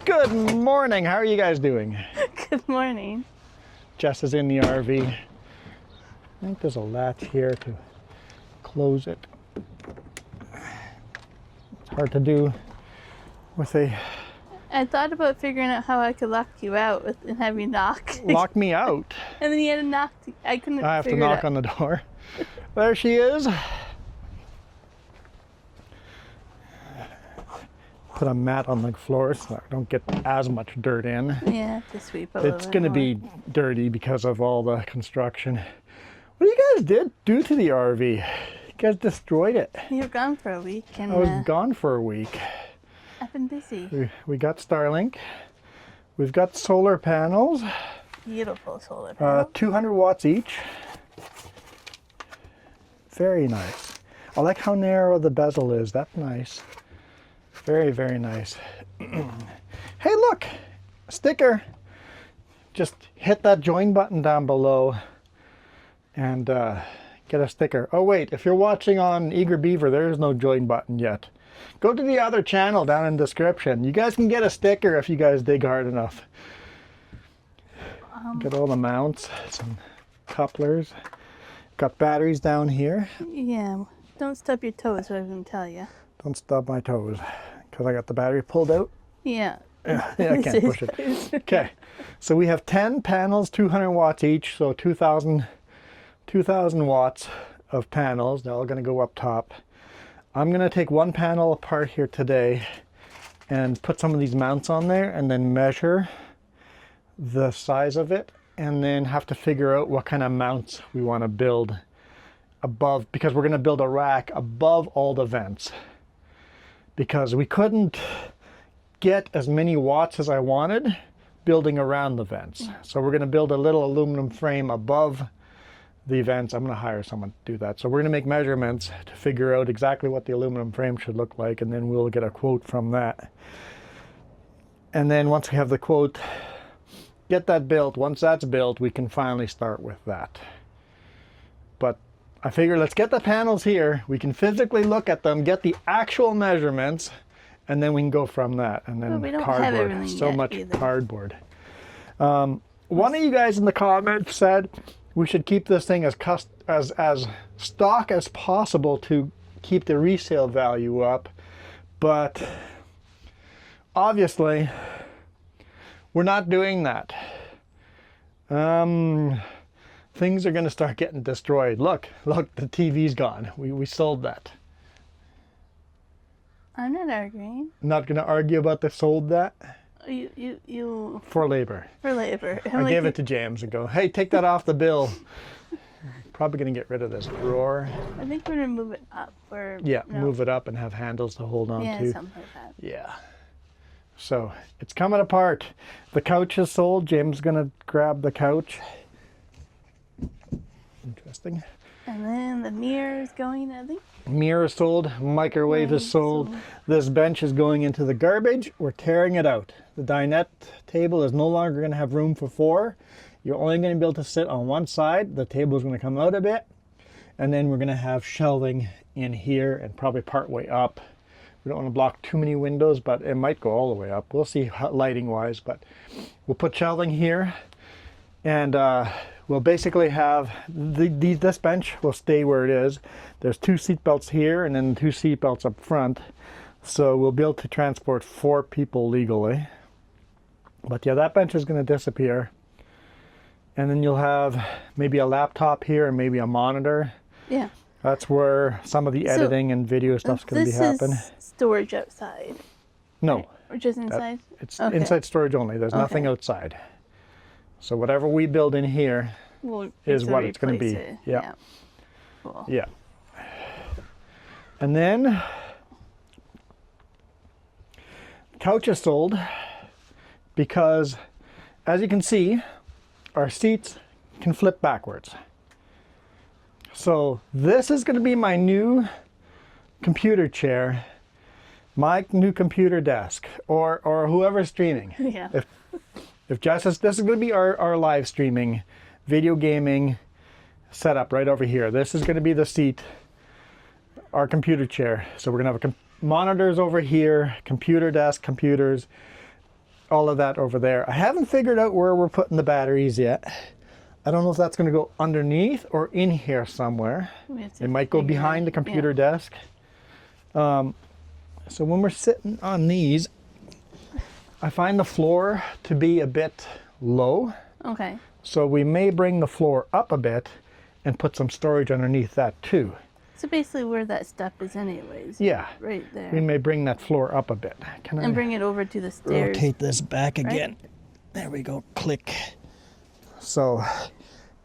Good morning. How are you guys doing? Good morning. Jess is in the RV. I think there's a latch here to close it. It's hard to do with a... I thought about figuring out how I could lock you out and have you knock. Lock me out? And then you had to knock. I couldn't I have to figure it knock out. on the door. There she is. Put a mat on the floor so I don't get as much dirt in. Yeah, to sweep a little It's bit going to more. be dirty because of all the construction. What do you guys do to the RV? You guys destroyed it. You were gone for a week, and I was gone for a week. I've been busy. We got Starlink. We've got solar panels. Beautiful solar panels. 200 watts each. Very nice. I like how narrow the bezel is. That's nice. Very, very nice. Hey, look, a sticker. Just hit that join button down below and get a sticker. Oh wait, if you're watching on Eager Beaver, there is no join button yet. Go to the other channel down in the description. You guys can get a sticker if you guys dig hard enough. Get all the mounts, some couplers. Got batteries down here. Yeah, don't stub your toes, what I was going to tell you. Don't stub my toes because I got the battery pulled out. Yeah. Yeah, I can't push it. Okay, so we have 10 panels, 200 watts each, so 2,000 watts of panels. They're all going to go up top. I'm going to take one panel apart here today and put some of these mounts on there and then measure the size of it and then have to figure out what kind of mounts we want to build above, because we're going to build a rack above all the vents because we couldn't get as many watts as I wanted building around the vents. So we're going to build a little aluminum frame above the vents. I'm going to hire someone to do that. So we're going to make measurements to figure out exactly what the aluminum frame should look like, and then we'll get a quote from that. And then once we have the quote, get that built. Once that's built, we can finally start with that. But I figure let's get the panels here. We can physically look at them, get the actual measurements, and then we can go from that. And then we don't have cardboard. everything So yet much either. cardboard. One of you guys in the comments said we should keep this thing as stock as possible to keep the resale value up, but obviously we're not doing that. Things are going to start getting destroyed. Look, the TV's gone. We sold that. I'm not arguing. Not going to argue about the sold that. You For labor. for labor. I gave it to James and go, hey, take that off the bill. Probably going to get rid of this drawer. I think we're going to move it up. Or, Yeah, no. move it up and have handles to hold on Yeah, to. something like that. Yeah. So it's coming apart. The couch is sold. James is going to grab the couch. Interesting. And then the mirror is going, I think. Mirror is sold. Microwave is sold. This bench is going into the garbage. We're tearing it out. The dinette table is no longer going to have room for 4. You're only going to be able to sit on one side. The table is going to come out a bit. And then we're going to have shelving in here and probably part way up. We don't want to block too many windows, but it might go all the way up. We'll see lighting wise, but we'll put shelving here. And we'll basically have this bench will stay where it is. There's 2 seat belts here and then 2 seat belts up front. So we'll be able to transport 4 people legally. But yeah, that bench is going to disappear. And then you'll have maybe a laptop here and maybe a monitor. Yeah. That's where some of the editing and video stuff's going to be happening. This is storage outside. No, Or just inside? it's Okay. inside storage only. There's nothing outside. So whatever we build in here Well, is what it's going to be. replace it. Yeah. Cool. Yeah. And then couch is sold because, as you can see, our seats can flip backwards. So this is going to be my new computer chair, my new computer desk, or whoever's streaming. Yeah. If Jess is, this is going to be our live streaming, video gaming setup right over here. This is going to be the seat, our computer chair. So we're going to have monitors over here, computer desk, computers, all of that over there. I haven't figured out where we're putting the batteries yet. I don't know if that's going to go underneath or in here somewhere. It might go behind the computer desk. So when we're sitting on these, I find the floor to be a bit low. Okay. So we may bring the floor up a bit and put some storage underneath that too. So basically where that stuff is anyways. Yeah. Right there. We may bring that floor up a bit. Can And I bring it over to the stairs. rotate this back again? There we go. Click. So,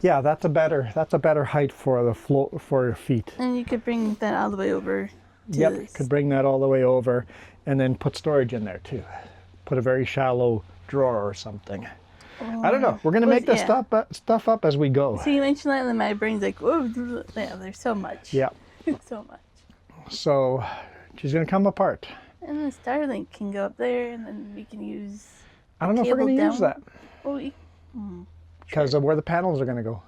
yeah, that's a better height for the floor for your feet. And you could bring that all the way over to Yep, this. could bring that all the way over and then put storage in there too. Put a very shallow drawer or something. I don't know. We're going to make this stuff up as we go. So you mentioned that and my brain's like, whoa, yeah, there's so much. Yeah. So much. So she's going to come apart. And then Starlink can go up there and then we can use I don't know if we're going to use that Oh, because of where the panels are going to go.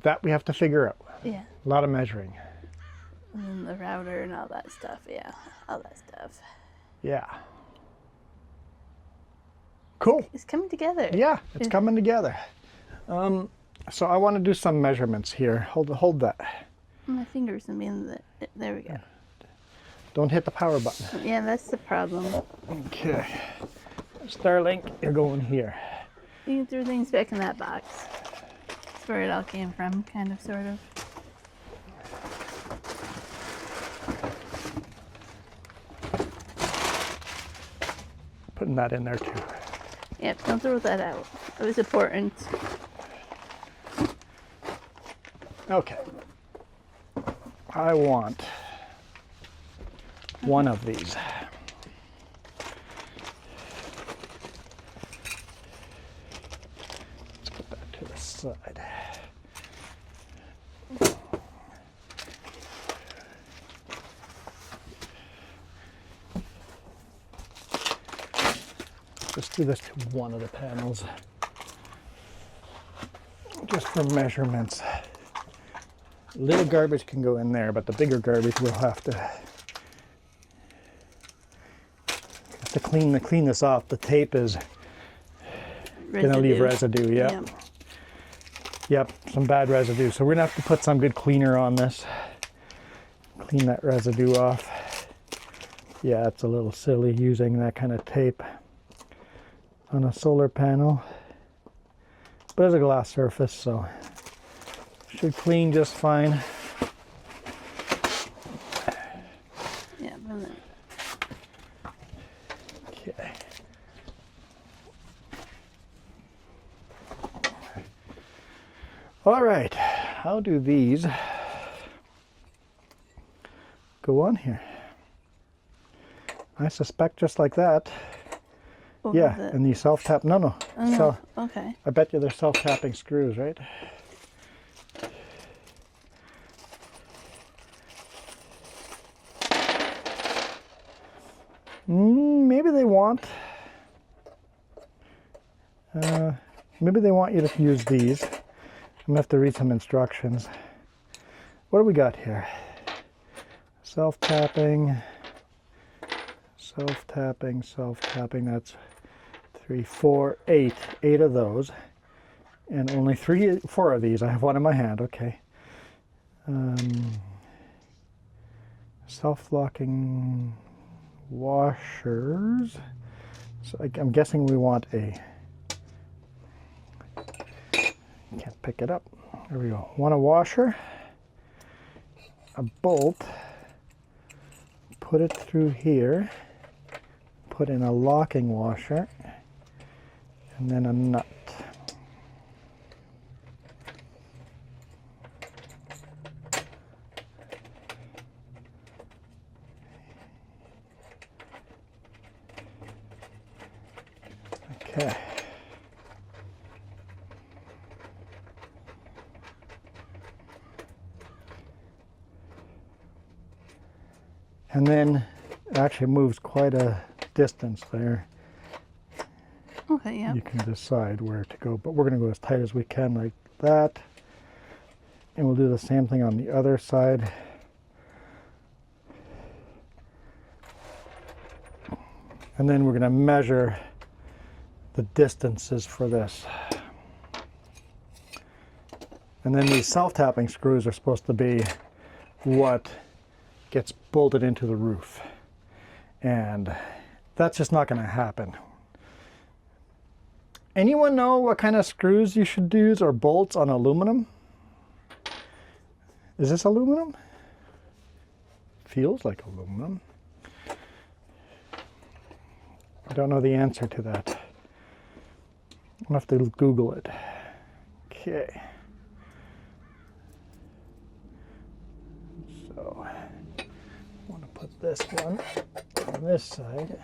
That we have to figure out. yeah. A lot of measuring. And then the router and all that stuff. Yeah, all that stuff. Yeah. Cool. It's coming together. Yeah, it's coming together. So I want to do some measurements here. Hold that. My fingers are in the. There we go. Don't hit the power button. Yeah, that's the problem. Okay. Starlink, you're going here. You can throw things back in that box. That's where it all came from, kind of, sort of. Putting that in there too. Yep, don't throw that out. It was important. Okay. I want one of these. Let's put that to the side. Just do this to one of the panels, just for measurements. Little garbage can go in there, but the bigger garbage we'll have to clean this off. The tape is going to leave residue. Yeah. Yep, some bad residue. So we're going to have to put some good cleaner on this. Clean that residue off. Yeah, it's a little silly using that kind of tape on a solar panel, but it's a glass surface, so should clean just fine. Yeah, but Okay. All right, how do these go on here? I suspect just like that. Yeah, and these self-tap, no. Oh, So, okay. I bet you they're self-tapping screws, right? Maybe they want you to use these. I'm gonna have to read some instructions. What do we got here? Self-tapping, that's 3, 4, 8 of those, and only 4 of these. I have one in my hand. Okay. Self-locking washers. So I'm guessing we want can't pick it up. There we go. Want a washer, a bolt, put it through here, put in a locking washer, and then a nut. Okay. And then it actually moves quite a distance there. Okay, yeah. You can decide where to go, but we're going to go as tight as we can like that. And we'll do the same thing on the other side. And then we're going to measure the distances for this. And then these self-tapping screws are supposed to be what gets bolted into the roof. And that's just not going to happen. Anyone know what kind of screws you should use or bolts on aluminum? Is this aluminum? Feels like aluminum. I don't know the answer to that. I'll have to Google it. Okay. So, I want to put this one on this side.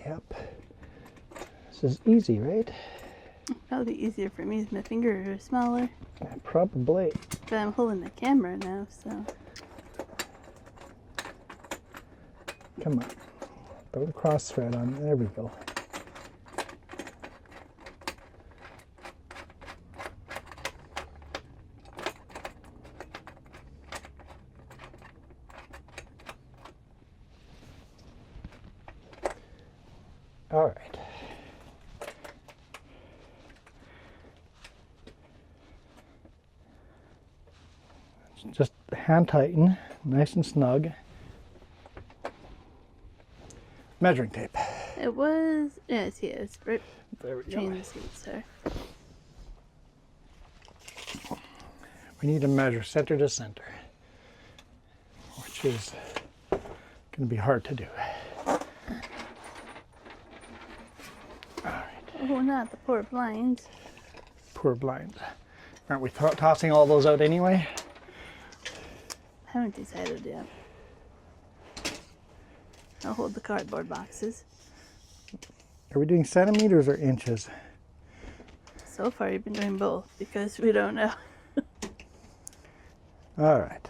Yep. This is easy, right? Probably easier for me as my fingers are smaller. Probably. But I'm holding the camera now, so. Come on. Throw the cross thread on. There we go. All right. Just hand tighten, nice and snug. Measuring tape. It was, yes, yes, right There we between go. the seats there. We need to measure center to center, which is going to be hard to do. All right. Oh, not the poor blinds. Poor blinds. Aren't we tossing all those out anyway? Haven't decided yet. I'll hold the cardboard boxes. Are we doing centimeters or inches? So far, you've been doing both because we don't know. All right.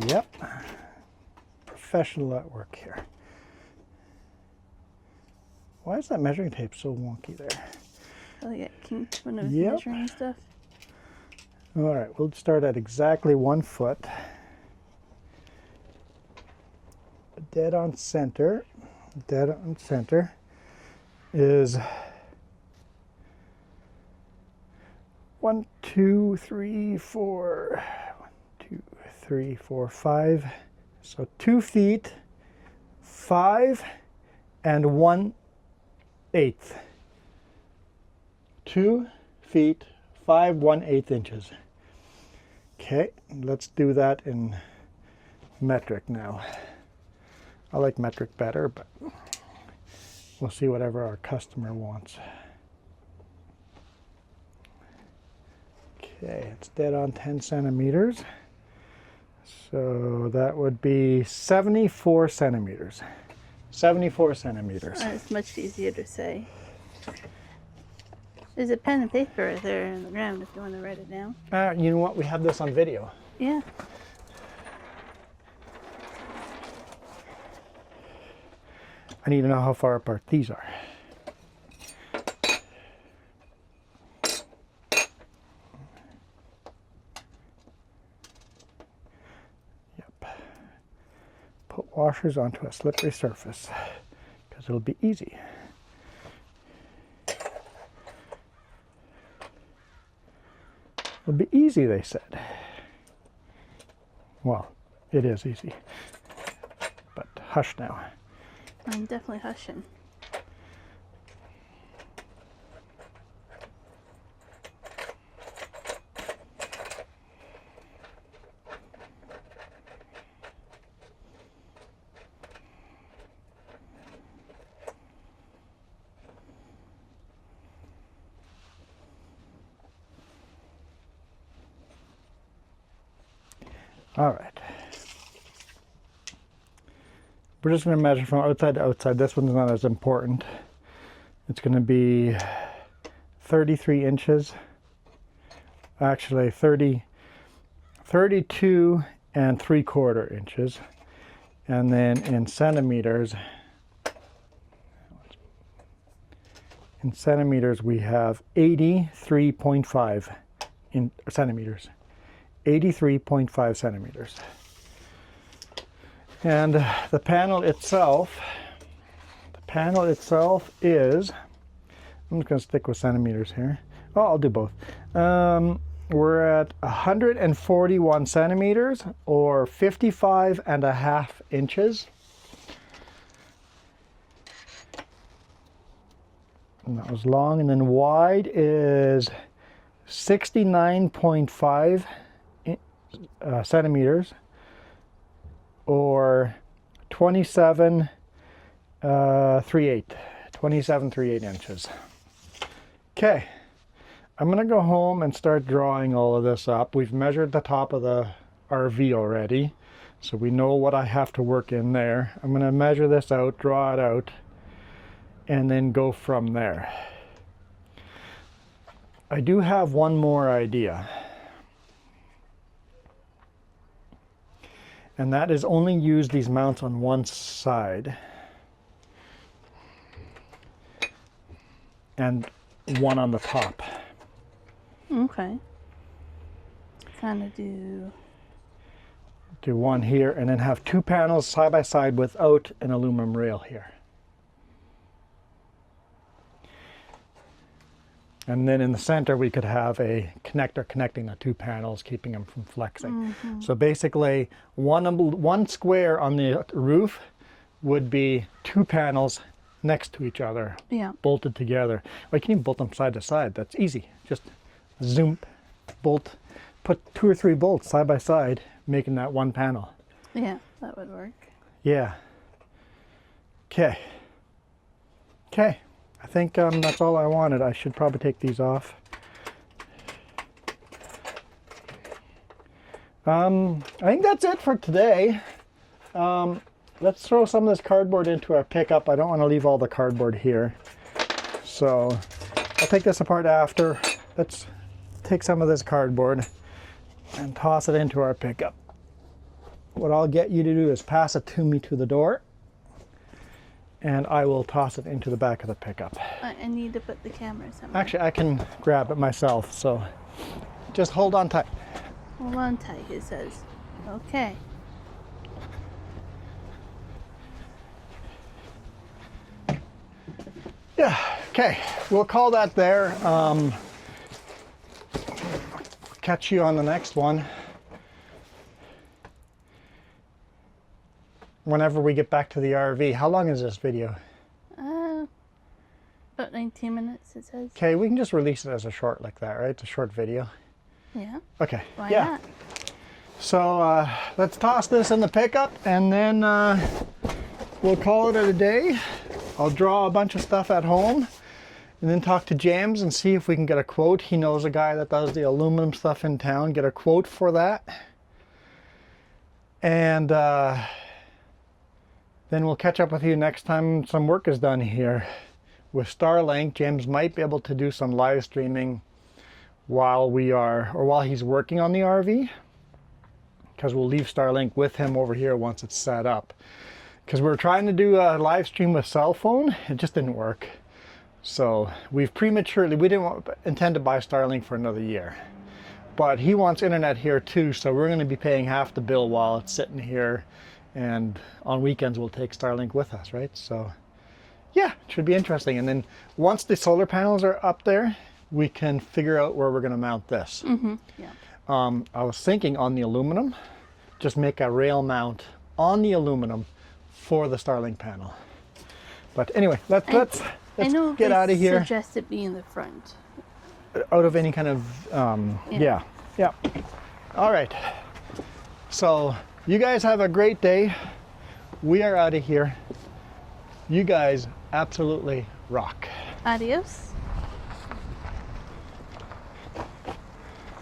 Yep. Professional at work here. Why is that measuring tape so wonky there? Probably got kinked when I was Yep. measuring stuff. All right, we'll start at exactly 1 foot. Dead on center is 1, 2, 3, 4, 1, 2, 3, 4, 5. So 2 feet, 5 and 1/8. 2 feet, 5 1/8 inches. Okay, let's do that in metric now. I like metric better, but we'll see whatever our customer wants. Okay, it's dead on 10 centimeters. So that would be 74 centimeters. 74 centimeters. It's much easier to say. There's a pen and paper right there on the ground if you want to write it down. You know what? We have this on video. Yeah. I need to know how far apart these are. Yep. Put washers onto a slippery surface because it'll be easy. It'll be easy, they said. Well, it is easy. But hush now. I'm definitely hushing. All right. We're just going to measure from outside to outside. This one's not as important. It's going to be 33 inches. Actually, 32 and 3/4 inches. And then in centimeters, In centimeters, we have 83.5 in centimeters. 83.5 centimeters. And the panel itself is, I'm just going to stick with centimeters here. Oh, I'll do both. We're at 141 centimeters, or 55.5 inches. And that was long, and then wide is 69.5 centimeters, or 27.38 inches. Okay, I'm gonna go home and start drawing all of this up. We've measured the top of the RV already, so we know what I have to work in there. I'm gonna measure this out, draw it out, and then go from there. I do have one more idea. And that is only use these mounts on one side and one on the top. Okay. Kind of Do one here and then have two panels side by side without an aluminum rail here. And then in the center, we could have a connector connecting the two panels, keeping them from flexing. Mm-hmm. So basically, one square on the roof would be two panels next to each other, Yeah. bolted together. Well, you can even bolt them side to side. That's easy. Just zoom, bolt, put 2 or 3 bolts side by side, making that one panel. Yeah, that would work. Yeah. Okay. Okay. I think that's all I wanted. I should probably take these off. I think that's it for today. Let's throw some of this cardboard into our pickup. I don't want to leave all the cardboard here. So I'll take this apart after. Let's take some of this cardboard and toss it into our pickup. What I'll get you to do is pass it to me to the door, and I will toss it into the back of the pickup. I need to put the camera somewhere. Actually, I can grab it myself, so just hold on tight. Hold on tight, it says. Okay. Yeah, okay, we'll call that there. Catch you on the next one. Whenever we get back to the RV. How long is this video? About 19 minutes, it says. Okay, we can just release it as a short like that, right? It's a short video. Yeah. Okay. Why yeah. not? So let's toss this in the pickup, and then we'll call it a day. I'll draw a bunch of stuff at home, and then talk to James and see if we can get a quote. He knows a guy that does the aluminum stuff in town. Get a quote for that. And then we'll catch up with you next time some work is done here. With Starlink, James might be able to do some live streaming while he's working on the RV, because we'll leave Starlink with him over here once it's set up. Because we were trying to do a live stream with cell phone, it just didn't work. So we didn't intend to buy Starlink for another year. But he wants internet here too, so we're going to be paying half the bill while it's sitting here. And on weekends we'll take Starlink with us, right? So yeah, it should be interesting. And then once the solar panels are up there, we can figure out where we're going to mount this. Mm-hmm. Yeah. I was thinking on the aluminum, just make a rail mount on the aluminum for the Starlink panel. But anyway, let's get out of here. Suggest it be in the front. Out of any kind of yeah. All right. So you guys have a great day. We are out of here. You guys absolutely rock. Adios.